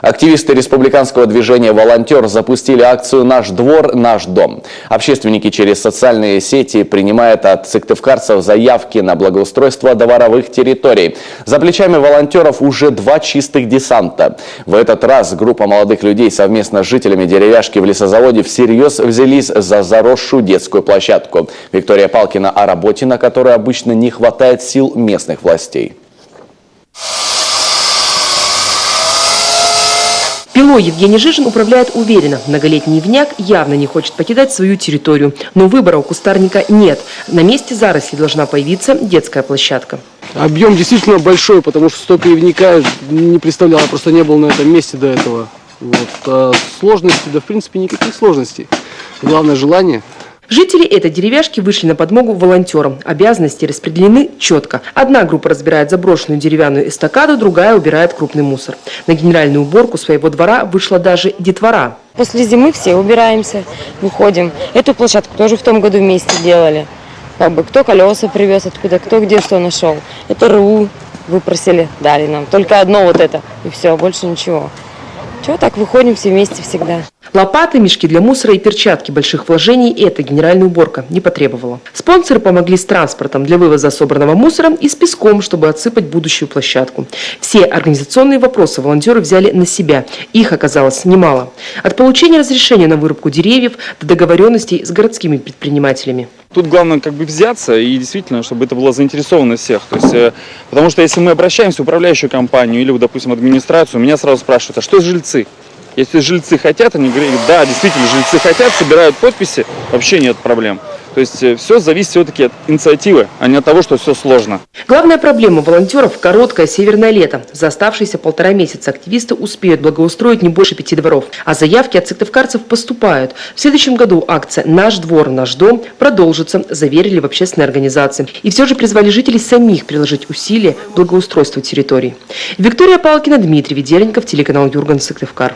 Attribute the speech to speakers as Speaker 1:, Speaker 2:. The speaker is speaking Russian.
Speaker 1: Активисты республиканского движения «Волонтер» запустили акцию «Наш двор, наш дом». Общественники через социальные сети принимают от сыктывкарцев заявки на благоустройство дворовых территорий. За плечами волонтеров уже 2 чистых десанта. В этот раз группа молодых людей совместно с жителями деревяшки в лесозаводе всерьез взялись за заросшую детскую площадку. Виктория Палкина о работе, на которой обычно не хватает сил местных властей.
Speaker 2: Пилой Евгений Жижин управляет уверенно. Многолетний ивняк явно не хочет покидать свою территорию. Но выбора у кустарника нет. На месте заросли должна появиться детская площадка.
Speaker 3: Объем действительно большой, потому что столько ивника не представлял, просто не был на этом месте до этого. Вот. Сложности, да в принципе никаких сложностей. Главное желание.
Speaker 2: Жители этой деревяшки вышли на подмогу волонтерам. Обязанности распределены четко. Одна группа разбирает заброшенную деревянную эстакаду, другая убирает крупный мусор. На генеральную уборку своего двора вышла даже детвора.
Speaker 4: После зимы все убираемся, выходим. Эту площадку тоже в том году вместе делали. Кто колеса привез откуда, кто где что нашел. Это РУ выпросили, дали нам. Только одно вот это, и все, больше ничего. Чего так выходим все вместе всегда.
Speaker 2: Лопаты, мешки для мусора и перчатки больших вложений эта генеральная уборка не потребовала. Спонсоры помогли с транспортом для вывоза собранного мусора и с песком, чтобы отсыпать будущую площадку. Все организационные вопросы волонтеры взяли на себя. Их оказалось немало. От получения разрешения на вырубку деревьев до договоренностей с городскими предпринимателями.
Speaker 5: Тут главное взяться и действительно, чтобы это была заинтересованность всех. То есть, потому что если мы обращаемся в управляющую компанию или, допустим, администрацию, меня сразу спрашивают, а что жильцы? Если жильцы хотят, они говорят, да, действительно, жильцы хотят, собирают подписи, вообще нет проблем. То есть все зависит все-таки от инициативы, а не от того, что все сложно.
Speaker 2: Главная проблема волонтеров – короткое северное лето. За оставшиеся 1,5 месяца активисты успеют благоустроить не больше 5 дворов. А заявки от сыктывкарцев поступают. В следующем году акция «Наш двор, наш дом» продолжится, заверили в общественной организации. И все же призвали жителей самих приложить усилия к благоустройству территорий. Виктория Палкина, Дмитрий Ведеренков, телеканал Юрган, Сыктывкар.